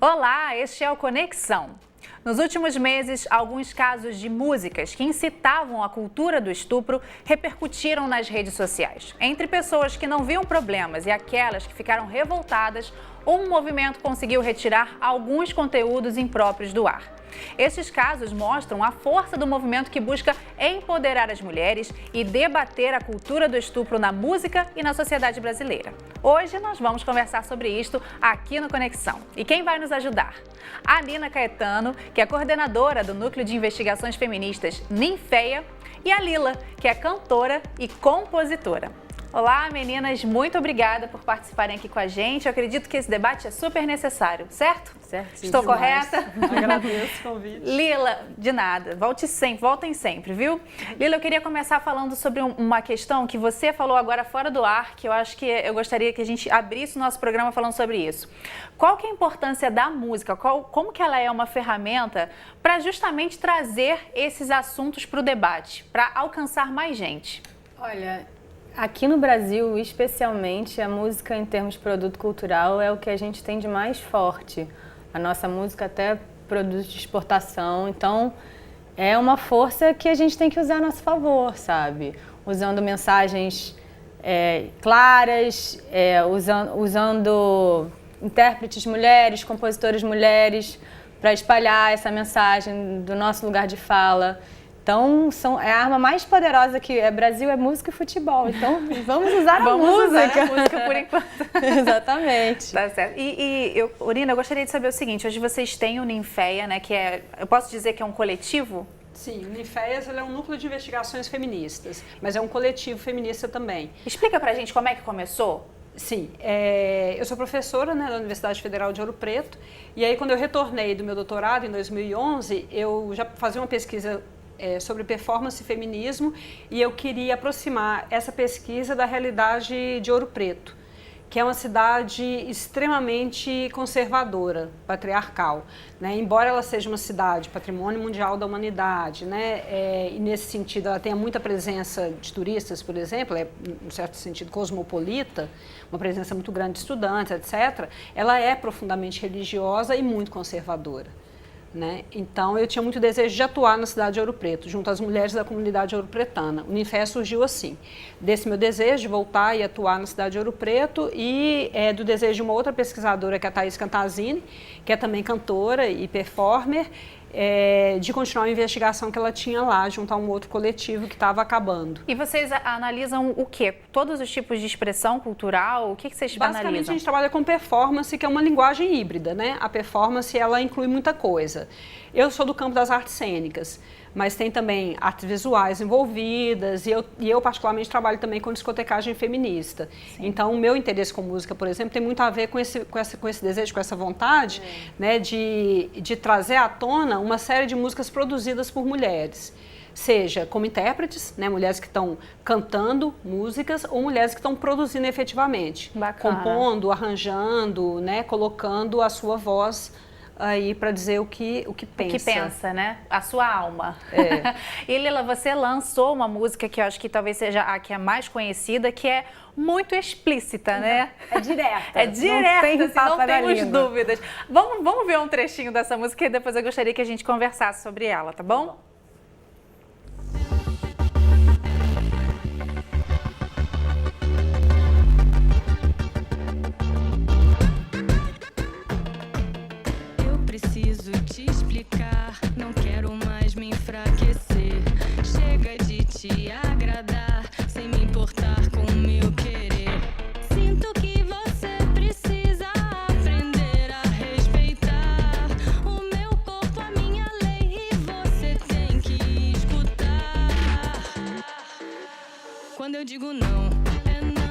Olá, este é o Conexão. Nos últimos meses, alguns casos de músicas que incitavam a cultura do estupro repercutiram nas redes sociais. Entre pessoas que não viam problemas e aquelas que ficaram revoltadas, um movimento conseguiu retirar alguns conteúdos impróprios do ar. Estes casos mostram a força do movimento que busca empoderar as mulheres e debater a cultura do estupro na música e na sociedade brasileira. Hoje nós vamos conversar sobre isto aqui no Conexão. E quem vai nos ajudar? A Nina Caetano, que é coordenadora do Núcleo de Investigações Feministas Ninféia, e a Lila, que é cantora e compositora. Olá, meninas, muito obrigada por participarem aqui com a gente. Eu acredito que esse debate é super necessário, certo? Certo. Estou demais. correta? Agradeço o convite. Lila, de nada. Voltem sempre, viu? Lila, eu queria começar falando sobre uma questão que você falou agora fora do ar, que eu acho que eu gostaria que a gente abrisse o nosso programa falando sobre isso. Qual que é a importância da música? Como que ela é uma ferramenta para justamente trazer esses assuntos para o debate, para alcançar mais gente? Olha, aqui no Brasil, especialmente, a música em termos de produto cultural é o que a gente tem de mais forte. A nossa música até produto de exportação, então é uma força que a gente tem que usar a nosso favor, sabe? Usando mensagens claras, usando intérpretes mulheres, compositores mulheres, para espalhar essa mensagem do nosso lugar de fala. Então, é a arma mais poderosa que é Brasil, é música e futebol. Então, vamos usar a música. Vamos usar a música por enquanto. Exatamente. Tá certo. Nina, eu gostaria de saber o seguinte, hoje vocês têm o Ninféia, né, que eu posso dizer que é um coletivo? Sim, o Ninféias é um núcleo de investigações feministas, mas é um coletivo feminista também. Explica pra gente como é que começou. Sim, eu sou professora, né, da Universidade Federal de Ouro Preto, e aí quando eu retornei do meu doutorado em 2011, eu já fazia uma pesquisa sobre performance e feminismo, e eu queria aproximar essa pesquisa da realidade de Ouro Preto, que é uma cidade extremamente conservadora, patriarcal, né? Embora ela seja uma cidade patrimônio mundial da humanidade, né? E nesse sentido ela tenha muita presença de turistas, por exemplo, em certo sentido cosmopolita, uma presença muito grande de estudantes, etc., ela é profundamente religiosa e muito conservadora. Né? Então, eu tinha muito desejo de atuar na cidade de Ouro Preto, junto às mulheres da comunidade ouropretana. O Ninféia surgiu assim, desse meu desejo de voltar e atuar na cidade de Ouro Preto e do desejo de uma outra pesquisadora, que é a Thaís Cantazini, que é também cantora e performer, de continuar a investigação que ela tinha lá, junto a um outro coletivo que estava acabando. E vocês analisam o quê? Todos os tipos de expressão cultural? O que vocês Basicamente, analisam? a gente trabalha com performance, que é uma linguagem híbrida, né? A performance, ela inclui muita coisa. Eu sou do campo das artes cênicas, mas tem também artes visuais envolvidas, e eu particularmente trabalho também com discotecagem feminista. Sim. Então, o meu interesse com música, por exemplo, tem muito a ver com esse desejo, com essa vontade, né, de trazer à tona uma série de músicas produzidas por mulheres. Seja como intérpretes, né, mulheres que estão cantando músicas, ou mulheres que estão produzindo efetivamente. Bacana. Compondo, arranjando, né, colocando a sua voz aí para dizer o que pensa. O que pensa, né? A sua alma. E Lila, você lançou uma música que eu acho que talvez seja a que é mais conhecida, que é muito explícita, né? É direta. É direta, não temos língua. dúvidas. Vamos ver um trechinho dessa música e depois eu gostaria que a gente conversasse sobre ela, tá bom? Preciso te explicar, não quero mais me enfraquecer. Chega de te agradar, sem me importar com o meu querer. Sinto que você precisa aprender a respeitar o meu corpo, a minha lei, e você tem que escutar. Quando eu digo não, é não.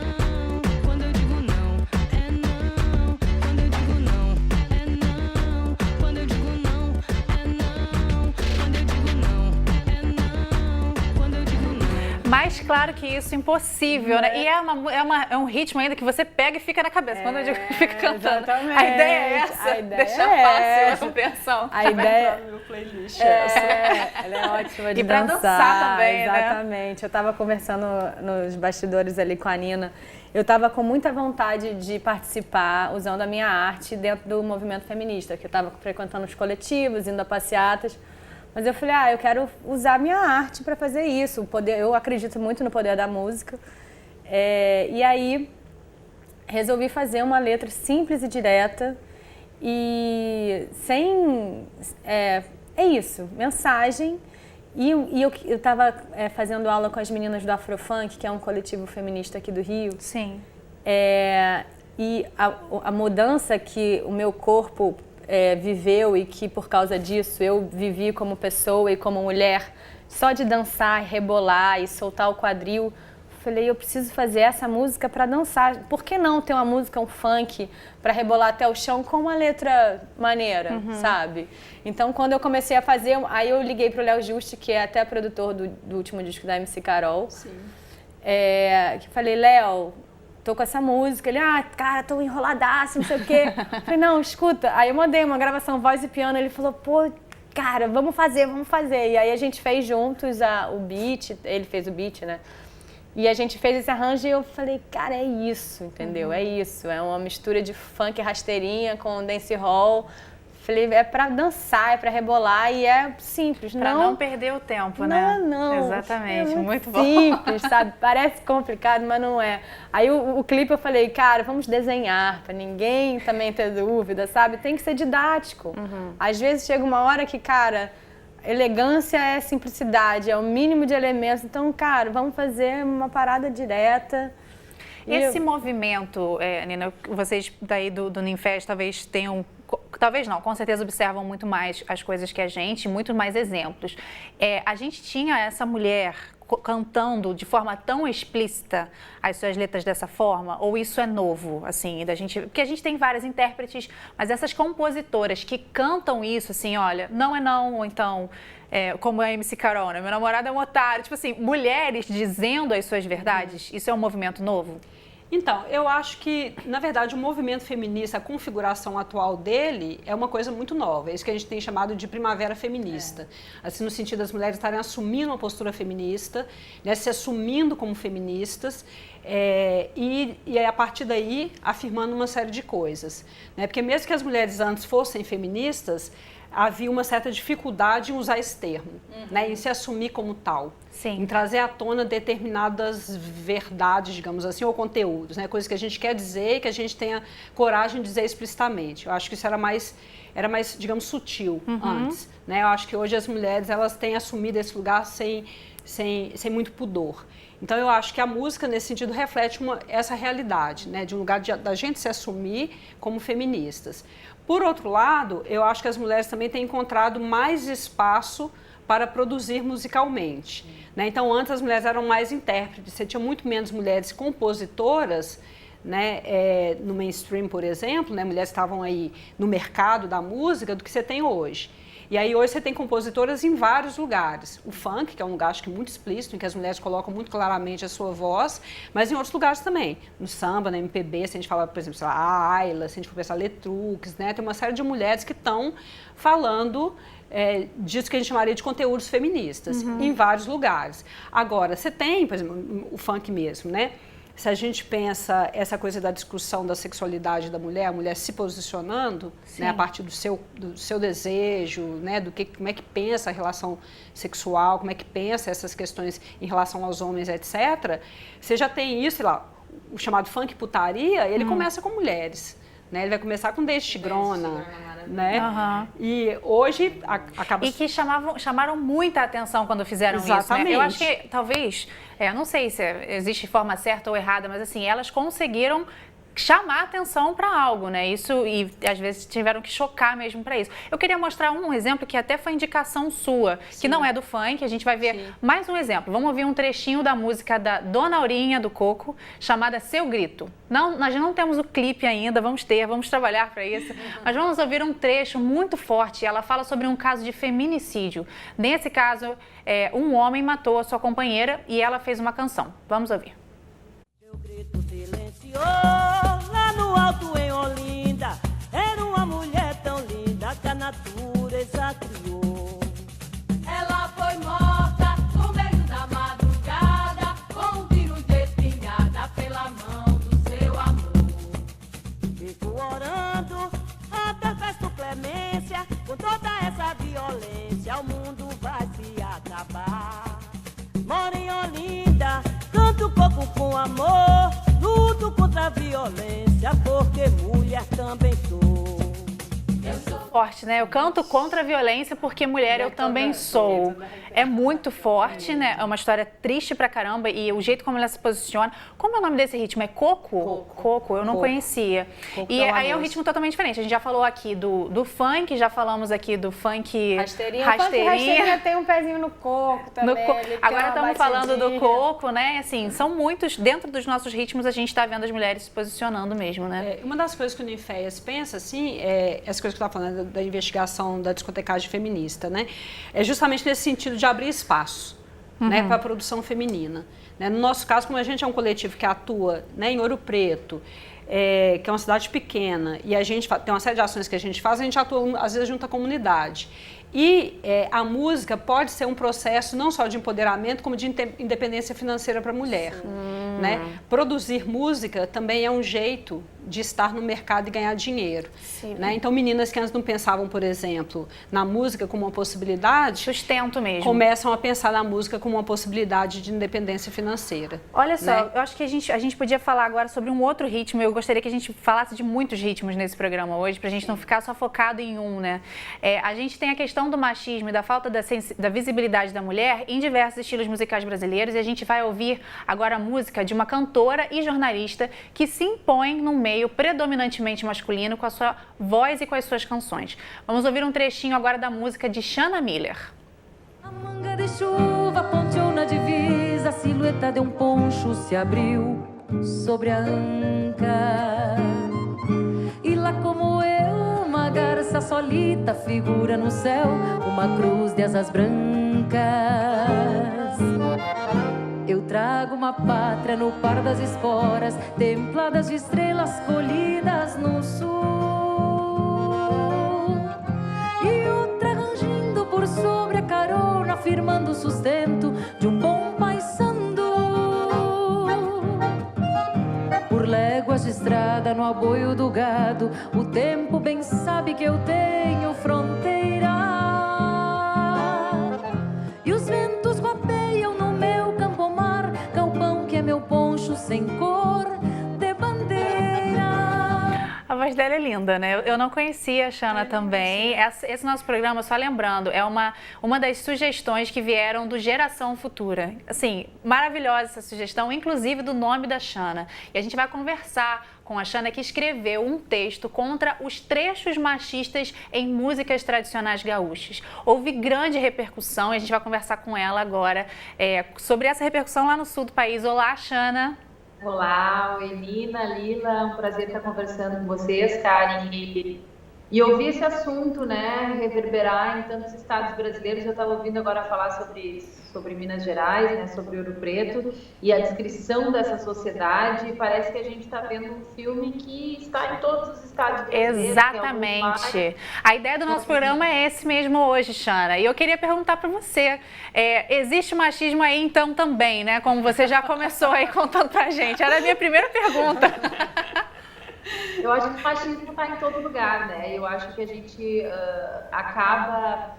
Quando eu digo não, é não. Quando eu digo não, é não. Quando eu digo não, é não. Quando eu digo não, é não. Quando eu digo não. Mais claro que isso, impossível, né? E é um ritmo ainda que você pega e fica na cabeça. Quando eu digo que fica cantando. Exatamente. A ideia é essa, deixar fácil a compreensão. A ideia no meu playlist ela é ótima de E pra dançar também, né? Exatamente. Eu estava conversando nos bastidores ali com a Nina. Eu estava com muita vontade de participar usando a minha arte dentro do movimento feminista, que eu estava frequentando os coletivos, indo a passeatas. Mas eu falei, eu quero usar a minha arte para fazer isso. Eu acredito muito no poder da música. E aí, resolvi fazer uma letra simples e direta e sem... É isso, mensagem. E eu estava fazendo aula com as meninas do Afrofunk, que é um coletivo feminista aqui do Rio. Sim. E a mudança que o meu corpo viveu e que por causa disso eu vivi como pessoa e como mulher, só de dançar, rebolar e soltar o quadril, falei, eu preciso fazer essa música para dançar. Por que não ter uma música, um funk, para rebolar até o chão com uma letra maneira, sabe? Então, quando eu comecei a fazer, aí eu liguei pro Léo Juste, que é até produtor do último disco da MC Carol. Sim. Que falei, Léo, tô com essa música. Ele, cara, tô enroladaço, não sei o quê. Falei, não, escuta. Aí eu mandei uma gravação voz e piano, ele falou, pô, cara, vamos fazer. E aí a gente fez juntos o beat, ele fez o beat, né? E a gente fez esse arranjo e eu falei, cara, é isso, entendeu? É isso, é uma mistura de funk rasteirinha com dancehall. Falei, é pra dançar, é pra rebolar e é simples. Pra não perder o tempo, né? Não. Exatamente, é muito bom. Simples, sabe? Parece complicado, mas não é. Aí o clipe eu falei, cara, vamos desenhar, pra ninguém também ter dúvida, sabe? Tem que ser didático. Às vezes chega uma hora que, cara... Elegância é simplicidade, é o mínimo de elementos. Então, cara, vamos fazer uma parada direta. Esse movimento, Nina, vocês daí do Ninfest talvez tenham... Talvez não, com certeza observam muito mais as coisas que a gente, muito mais exemplos. A gente tinha essa mulher cantando de forma tão explícita as suas letras dessa forma, ou isso é novo, assim, da gente, porque a gente tem várias intérpretes, mas essas compositoras que cantam isso, assim, olha, não é não, ou então, como a MC Carol, né? Meu namorado é um otário, tipo assim, mulheres dizendo as suas verdades, isso é um movimento novo? Então, eu acho que, na verdade, o movimento feminista, a configuração atual dele é uma coisa muito nova. É isso que a gente tem chamado de primavera feminista. Assim, no sentido das mulheres estarem assumindo uma postura feminista, né, se assumindo como feministas e a partir daí afirmando uma série de coisas. Né? Porque mesmo que as mulheres antes fossem feministas, havia uma certa dificuldade em usar esse termo, né, em se assumir como tal. Sim. Em trazer à tona determinadas verdades, digamos assim, ou conteúdos, né, coisas que a gente quer dizer e que a gente tenha coragem de dizer explicitamente. Eu acho que isso era mais digamos, sutil antes. Né? Eu acho que hoje as mulheres elas têm assumido esse lugar sem muito pudor. Então, eu acho que a música, nesse sentido, reflete essa realidade, né, de um lugar da gente se assumir como feministas. Por outro lado, eu acho que as mulheres também têm encontrado mais espaço para produzir musicalmente. Né? Então, antes as mulheres eram mais intérpretes, você tinha muito menos mulheres compositoras, né, no mainstream, por exemplo, né, mulheres estavam aí no mercado da música do que você tem hoje. E aí hoje você tem compositoras em vários lugares. O funk, que é um lugar, acho que muito explícito, em que as mulheres colocam muito claramente a sua voz, mas em outros lugares também. No samba, na MPB, se a gente falar, por exemplo, sei lá, a Ayla, se a gente for pensar Letrux, né? Tem uma série de mulheres que estão falando disso que a gente chamaria de conteúdos feministas, em vários lugares. Agora, você tem, por exemplo, o funk mesmo, né? Se a gente pensa essa coisa da discussão da sexualidade da mulher, a mulher se posicionando, né, a partir do seu desejo, né, como é que pensa a relação sexual, como é que pensa essas questões em relação aos homens, etc. Você já tem isso, sei lá, o chamado funk putaria, ele começa com mulheres. Né? Ele vai começar com Daisy Tigrona, né? E hoje acaba... E que chamaram muita atenção quando fizeram isso, né? Eu acho que talvez, não sei se existe forma certa ou errada, mas assim, elas conseguiram chamar atenção para algo, né? Isso, e às vezes tiveram que chocar mesmo para isso. Eu queria mostrar um exemplo que até foi indicação sua, que não é do funk, a gente vai ver mais um exemplo. Vamos ouvir um trechinho da música da Dona Aurinha do Coco, chamada Seu Grito. Não, nós não temos o clipe ainda, vamos trabalhar para isso, mas vamos ouvir um trecho muito forte. Ela fala sobre um caso de feminicídio. Nesse caso, um homem matou a sua companheira e ela fez uma canção. Vamos ouvir. Seu grito silenciou lá no alto em Olinda. Era uma mulher tão linda que a natureza criou. Ela foi morta no meio da madrugada, com um tiro de espingarda pela mão do seu amor. Fico orando a perfeito clemência. Com toda essa violência o mundo vai se acabar. Moro em Olinda, canto pouco com amor, luto contra a violência, porque mulher também sou. Forte, né? Eu canto contra a violência porque mulher eu também sou. É muito forte, né? É uma história triste pra caramba e o jeito como ela se posiciona. Como é o nome desse ritmo? É Coco? Coco, eu não conhecia. E aí é um ritmo totalmente diferente. A gente já falou aqui do funk, já falamos aqui do funk Rasteirinha. Rasteirinha tem um pezinho no coco também. Agora estamos falando do coco, né? Assim, são muitos, dentro dos nossos ritmos a gente está vendo as mulheres se posicionando mesmo, né? Uma das coisas que o Ninféias pensa, assim, essa coisa que eu estava falando da investigação da discotecagem feminista, né? É justamente nesse sentido de abrir espaço, né, para a produção feminina. Né? No nosso caso, como a gente é um coletivo que atua, né, em Ouro Preto, que é uma cidade pequena, e a gente tem uma série de ações que a gente faz, a gente atua, às vezes, junto à comunidade. E a música pode ser um processo não só de empoderamento, como de independência financeira para a mulher. Né? Produzir música também é um jeito de estar no mercado e ganhar dinheiro. Né? Então, meninas que antes não pensavam, por exemplo, na música como uma possibilidade... Sustento mesmo. Começam a pensar na música como uma possibilidade de independência financeira. Olha só, né? Eu acho que a gente podia falar agora sobre um outro ritmo. Eu gostaria que a gente falasse de muitos ritmos nesse programa hoje, para a gente não ficar só focado em um, né? A gente tem a questão do machismo e da falta da visibilidade da mulher em diversos estilos musicais brasileiros, e a gente vai ouvir agora a música de uma cantora e jornalista que se impõe num meio predominantemente masculino com a sua voz e com as suas canções. Vamos ouvir um trechinho agora da música de Shanna Miller. A manga de chuva ponteou na divisa, a silhueta de um poncho se abriu sobre a anca. E lá como eu, uma garça solita figura no céu, uma cruz de asas brancas. Eu trago uma pátria no par das esporas, templadas de estrelas colhidas no sul. E outra rangindo por sobre a carona, afirmando o sustento de um bom paisando. Por léguas de estrada no aboio do gado, o tempo bem sabe que eu tenho fronteira. E os ventos guapeiam no meu campo-mar, galpão que é meu poncho sem cor de bandeira. A voz dela é linda, né? Eu não conhecia a Shanna também. Esse nosso programa, só lembrando, é uma das sugestões que vieram do Geração Futura. Assim, maravilhosa essa sugestão, inclusive do nome da Shanna. E a gente vai conversar com a Shanna, que escreveu um texto contra os trechos machistas em músicas tradicionais gaúchas. Houve grande repercussão e a gente vai conversar com ela agora sobre essa repercussão lá no sul do país. Olá, Shanna. Olá, oi Nina, Lila, é um prazer estar conversando com vocês, Karen, e ouvir esse assunto, né, reverberar em tantos estados brasileiros. Eu estava ouvindo agora falar sobre Minas Gerais, né, sobre Ouro Preto, e a descrição dessa sociedade. Parece que a gente está vendo um filme que está em todos os estados brasileiros. Exatamente. A ideia do nosso programa é esse mesmo hoje, Shanna. E eu queria perguntar para você, existe machismo aí então também, né? Como você já começou aí contando pra gente. Era a minha primeira pergunta. Eu acho que o machismo está em todo lugar, né? Eu acho que a gente acaba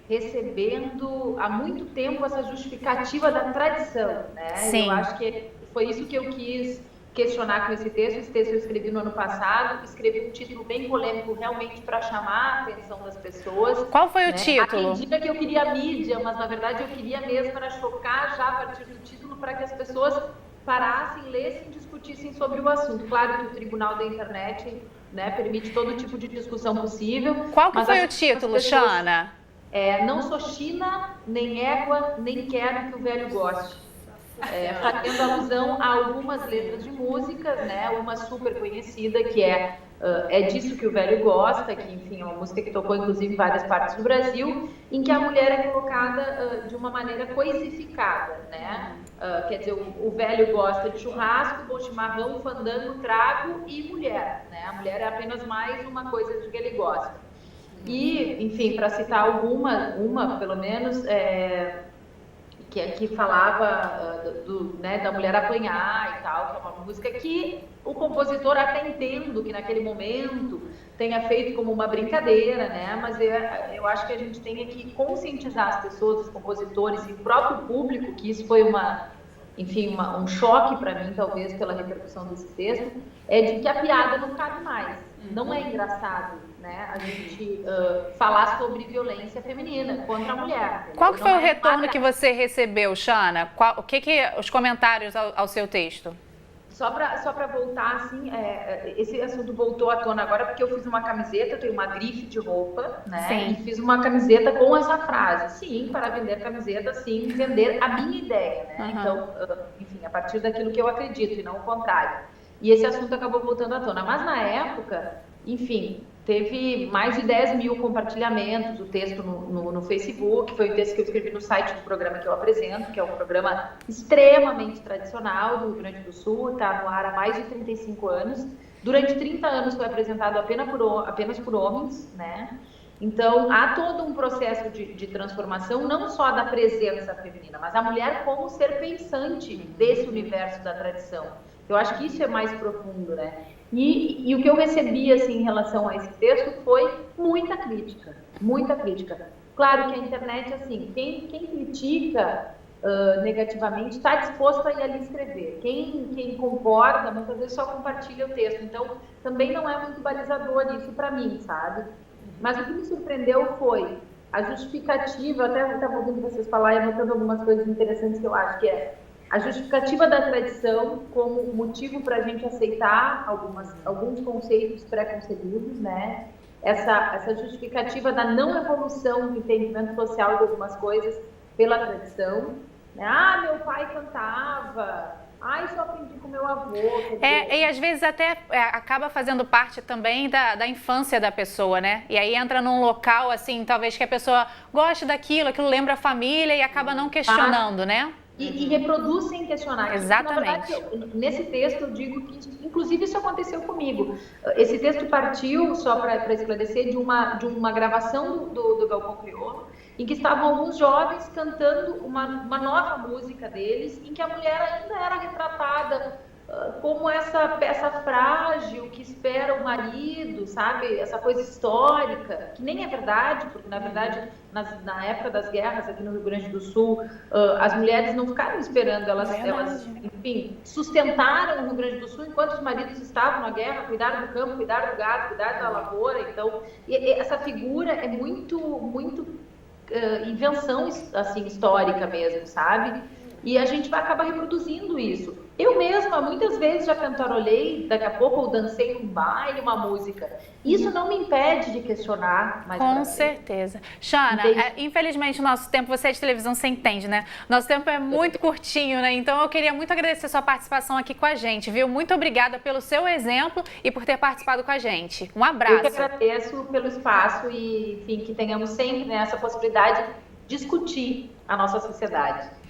recebendo há muito tempo essa justificativa da tradição, né? Sim. Eu acho que foi isso que eu quis questionar com esse texto. Esse texto eu escrevi no ano passado, escrevi um título bem polêmico realmente para chamar a atenção das pessoas. Qual foi o né? título? Há quem diga que eu queria mídia, mas na verdade eu queria mesmo era chocar já a partir do título para que as pessoas parassem, lessem e discutissem sobre o assunto. Claro que o Tribunal da Internet, né, permite todo tipo de discussão possível. Qual que mas foi acho o que título, as pessoas- Xana? Não sou China, nem égua, nem quero que o velho goste. Fazendo alusão a algumas letras de músicas, né? Uma super conhecida que é disso que o velho gosta, que enfim é uma música que tocou inclusive em várias partes do Brasil, em que a mulher é colocada de uma maneira coisificada, né? Quer dizer, o velho gosta de churrasco, bom chimarrão, fandango, trago e mulher, né? A mulher é apenas mais uma coisa de que ele gosta. E, enfim, para citar uma pelo menos, que falava da mulher apanhar e tal, que é uma música que o compositor, até entendo que naquele momento tenha feito como uma brincadeira, né? Mas eu acho que a gente tem que conscientizar as pessoas, os compositores e o próprio público, que isso foi um choque para mim, talvez, pela repercussão desse texto, de que a piada não cabe mais. Não é engraçado, né, a gente falar sobre violência feminina contra a mulher. Entendeu? Qual que foi Não o é retorno que você recebeu, Xana? O que os comentários ao seu texto? Só para voltar, assim, esse assunto voltou à tona agora porque eu fiz uma camiseta, eu tenho uma grife de roupa, né? Sim. E fiz uma camiseta com essa frase. Sim, para vender camiseta, sim, vender a minha ideia, né? Uhum. Então, enfim, a partir daquilo que eu acredito e não o contrário. E esse assunto acabou voltando à tona. Mas na época, enfim, teve mais de 10 mil compartilhamentos, o texto no Facebook, foi o texto que eu escrevi no site do programa que eu apresento, que é um programa extremamente tradicional do Rio Grande do Sul, está no ar há mais de 35 anos. Durante 30 anos foi apresentado apenas por homens, né? Então, há todo um processo de transformação, não só da presença feminina, mas a mulher como ser pensante desse universo da tradição. Eu acho que isso é mais profundo, né? E o que eu recebi, assim, em relação a esse texto foi muita crítica, muita crítica. Claro que a internet, assim, quem critica negativamente está disposto a ir ali escrever. Quem concorda, muitas vezes só compartilha o texto. Então, também não é muito balizador isso para mim, sabe? Mas o que me surpreendeu foi a justificativa, até eu estava ouvindo vocês falar e anotando algumas coisas interessantes que eu acho que a justificativa da tradição como motivo para a gente aceitar alguns conceitos pré-concebidos, né? Essa justificativa da não evolução do entendimento social de algumas coisas pela tradição, né? Meu pai cantava, isso eu aprendi com meu avô. E às vezes até acaba fazendo parte também da infância da pessoa, né? E aí entra num local, assim, talvez que a pessoa goste aquilo lembra a família e acaba não questionando, né? E reproduz sem questionar. Exatamente. Na verdade, nesse texto eu digo que, inclusive, isso aconteceu comigo. Esse texto partiu, só para esclarecer, de uma gravação do Galpão Crioulo, em que estavam alguns jovens cantando uma nova música deles, em que a mulher ainda era retratada como essa peça frágil que espera o marido, sabe? Essa coisa histórica, que nem é verdade, porque na verdade, na época das guerras aqui no Rio Grande do Sul, as mulheres não ficaram esperando, elas enfim, sustentaram o Rio Grande do Sul enquanto os maridos estavam na guerra, cuidaram do campo, cuidaram do gado, cuidaram da lavoura. Então, essa figura é muito invenção, assim, histórica mesmo, sabe? E a gente vai acabar reproduzindo isso. Eu mesma, muitas vezes, já cantarolei, daqui a pouco eu dancei um baile, uma música. Isso não me impede de questionar mais. Com certeza. Xana, infelizmente o nosso tempo, você é de televisão, você entende, né? Nosso tempo é muito curtinho, né? Então eu queria muito agradecer a sua participação aqui com a gente, viu? Muito obrigada pelo seu exemplo e por ter participado com a gente. Um abraço. Eu que agradeço pelo espaço e, enfim, que tenhamos sempre essa possibilidade de discutir a nossa sociedade.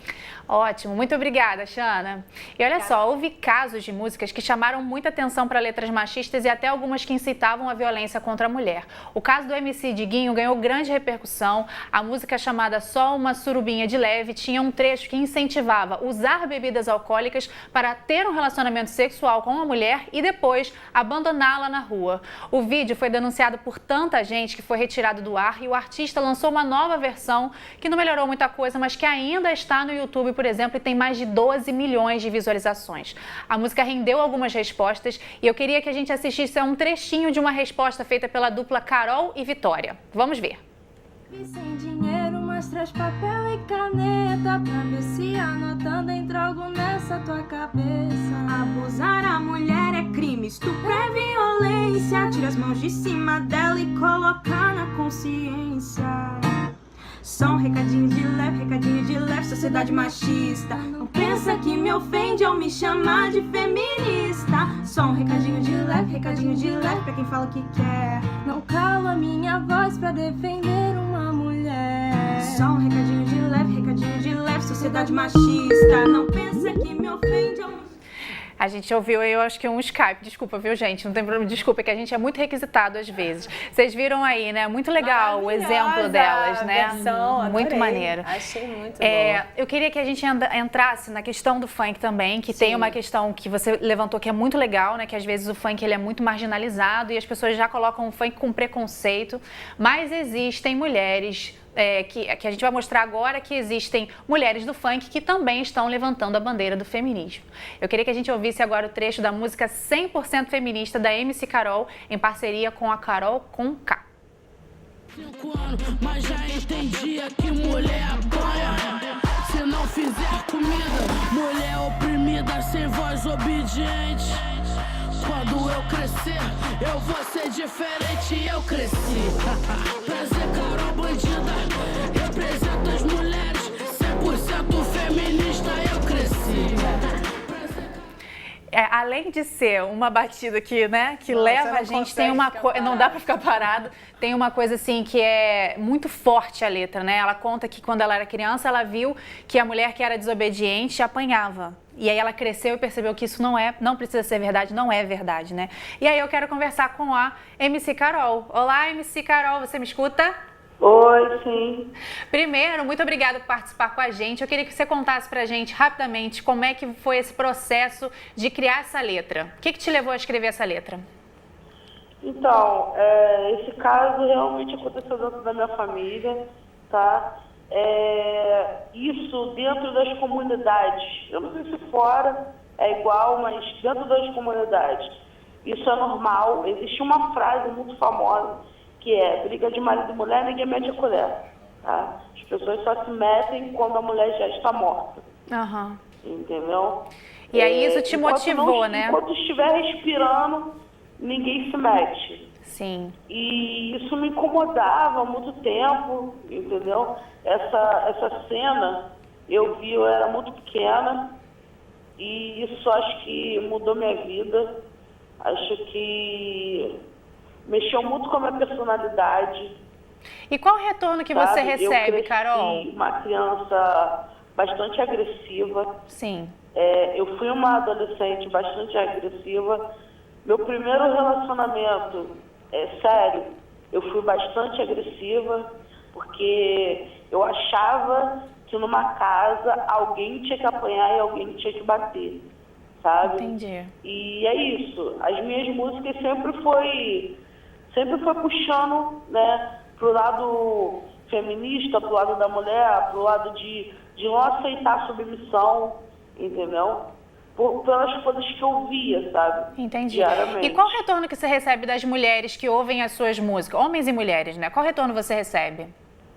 Ótimo, muito obrigada, Xana. E olha só, houve casos de músicas que chamaram muita atenção para letras machistas e até algumas que incitavam a violência contra a mulher. O caso do MC Diguinho ganhou grande repercussão. A música chamada Só Uma Surubinha de Leve tinha um trecho que incentivava usar bebidas alcoólicas para ter um relacionamento sexual com a mulher e depois abandoná-la na rua. O vídeo foi denunciado por tanta gente que foi retirado do ar e o artista lançou uma nova versão que não melhorou muita coisa, mas que ainda está no YouTube, por exemplo, e tem mais de 12 milhões de visualizações. A música rendeu algumas respostas e eu queria que a gente assistisse a um trechinho de uma resposta feita pela dupla Carol e Vitória. Vamos ver. Sem dinheiro, mas traz papel e caneta pra ver se anotando entra algo nessa balança tua cabeça. Abusar a mulher é crime, estupro é violência. Tira as mãos de cima dela e coloca na consciência. Só um recadinho de leve, sociedade machista. Não pensa que me ofende ao me chamar de feminista. Só um recadinho de leve, pra quem fala que quer. Não cala minha voz pra defender uma mulher. Só um recadinho de leve, sociedade machista. Não pensa que me ofende ao me... A gente ouviu aí, eu acho que um Skype. Desculpa, viu, gente? Não tem problema. Desculpa, é que a gente é muito requisitado às vezes. Vocês viram aí, né? Muito legal o exemplo delas, né? Versão, muito maneiro. Achei muito bom. Eu queria que a gente entrasse na questão do funk também, que tem uma questão que você levantou que é muito legal, né? Que às vezes o funk ele é muito marginalizado e as pessoas já colocam o funk com preconceito. Mas existem mulheres... que a gente vai mostrar agora que existem mulheres do funk que também estão levantando a bandeira do feminismo. Eu queria que a gente ouvisse agora o trecho da música 100% feminista da MC Carol, em parceria com a Carol com K. 5 anos, mas já entendia que mulher apanha. Se não fizer comida, mulher oprimida, sem voz obediente. Quando eu crescer, eu vou ser diferente, eu cresci. Prazer, Carol bandida, representa as mulheres, 100% feminista, eu cresci. Além de ser uma batida que, né, que leva a gente, tem uma coisa, não dá pra ficar parado, tem uma coisa assim que é muito forte a letra, né? Ela conta que quando ela era criança, ela viu que a mulher que era desobediente apanhava. E aí ela cresceu e percebeu que isso não precisa ser verdade, não é verdade, né? E aí eu quero conversar com a MC Carol. Olá, MC Carol, você me escuta? Oi, sim. Primeiro, muito obrigada por participar com a gente. Eu queria que você contasse pra gente rapidamente como é que foi esse processo de criar essa letra. O que te levou a escrever essa letra? Então, esse caso realmente aconteceu dentro da minha família, tá? Isso dentro das comunidades. Eu não sei se fora é igual, mas dentro das comunidades. Isso é normal. Existe uma frase muito famosa que é: briga de marido e mulher, ninguém mete a colher. Tá? As pessoas só se metem quando a mulher já está morta. Uhum. Entendeu? E aí isso te motivou, né? Enquanto estiver respirando, ninguém se mete. Sim. E isso me incomodava há muito tempo, entendeu? Essa cena, eu era muito pequena e isso acho que mudou minha vida. Acho que mexeu muito com a minha personalidade. E qual o retorno que você recebe, Carol? Eu fui uma criança bastante agressiva. Sim. Eu fui uma adolescente bastante agressiva. Meu primeiro relacionamento sério, eu fui bastante agressiva, porque eu achava que numa casa alguém tinha que apanhar e alguém tinha que bater, sabe? Entendi. E é isso. As minhas músicas sempre foi puxando, né, pro lado feminista, pro lado da mulher, pro lado de não aceitar a submissão, entendeu? Pelas coisas que eu via, sabe? Entendi. Diariamente. E qual o retorno que você recebe das mulheres que ouvem as suas músicas? Homens e mulheres, né? Qual retorno você recebe?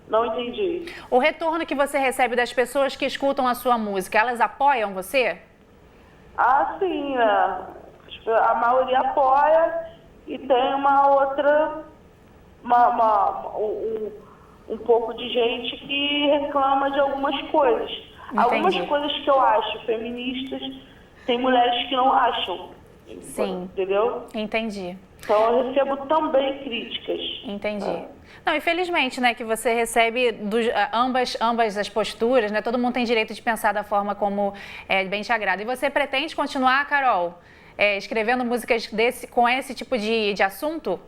Não entendi. O retorno que você recebe das pessoas que escutam a sua música, elas apoiam você? Ah, sim, né? A maioria apoia e tem uma outra, um pouco de gente que reclama de algumas coisas. Entendi. Algumas coisas que eu acho feministas, tem mulheres que não acham. Sim. Entendeu? Entendi. Então eu recebo também críticas. Entendi. Não, infelizmente, né, que você recebe ambas as posturas, né? Todo mundo tem direito de pensar da forma como bem te agrada. E você pretende continuar, Carol, escrevendo músicas com esse tipo de assunto?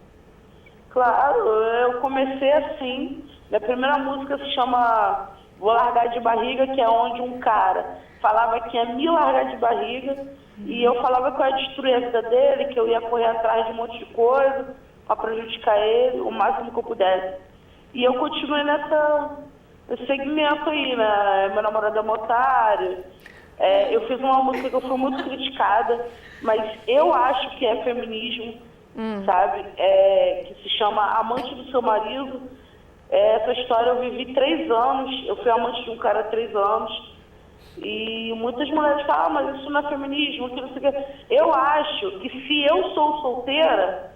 Claro, eu comecei assim. Minha primeira música se chama Vou Largar de Barriga, que é onde um cara falava que ia me largar de barriga e eu falava que eu ia destruir a vida dele, que eu ia correr atrás de um monte de coisa para prejudicar ele o máximo que eu pudesse. E eu continuei nesse segmento aí, né? Meu namorado é um otário. Eu fiz uma música que eu fui muito criticada, mas eu acho que é feminismo, sabe? Que se chama Amante do Seu Marido. Essa história eu vivi 3 anos, eu fui amante de um cara há 3 anos. E muitas mulheres falam, mas isso não é feminismo, que não sei o quê. Eu acho que se eu sou solteira,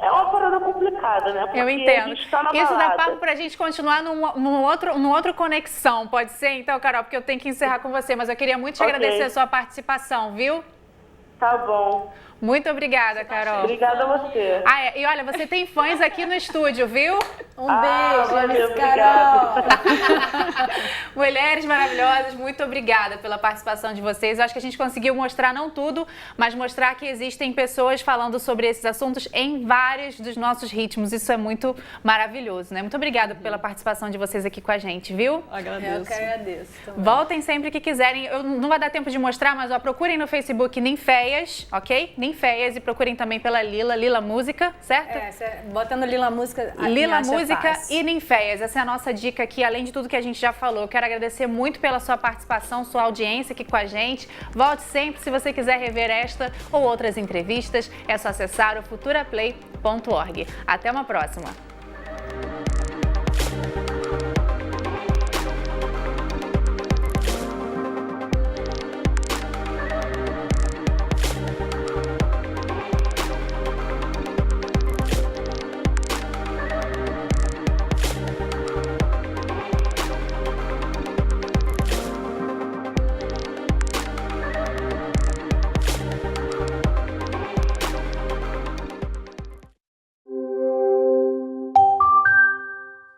é uma parada complicada, né? Porque eu entendo. a gente tá na Isso dá balada. papo pra gente continuar num outro conexão, pode ser? Então, Carol, porque eu tenho que encerrar com você, mas eu queria muito te agradecer a sua participação, viu? Tá bom. Muito obrigada, Carol. Obrigada a você. E olha, você tem fãs aqui no estúdio, viu? Um beijo, valeu, Carol. Mulheres maravilhosas, muito obrigada pela participação de vocês. Eu acho que a gente conseguiu mostrar não tudo, mas mostrar que existem pessoas falando sobre esses assuntos em vários dos nossos ritmos. Isso é muito maravilhoso, né? Muito obrigada pela participação de vocês aqui com a gente, viu? Agradeço. Eu que agradeço também. Voltem sempre que quiserem. Não vai dar tempo de mostrar, mas procurem no Facebook Ninféias, ok? Ninféias, e procurem também pela Lila Música, certo? Botando Lila Música, Lila Música e Ninféias. Essa é a nossa dica aqui, além de tudo que a gente já falou. Eu quero agradecer muito pela sua participação, sua audiência aqui com a gente. Volte sempre, se você quiser rever esta ou outras entrevistas, é só acessar o futuraplay.org. Até uma próxima!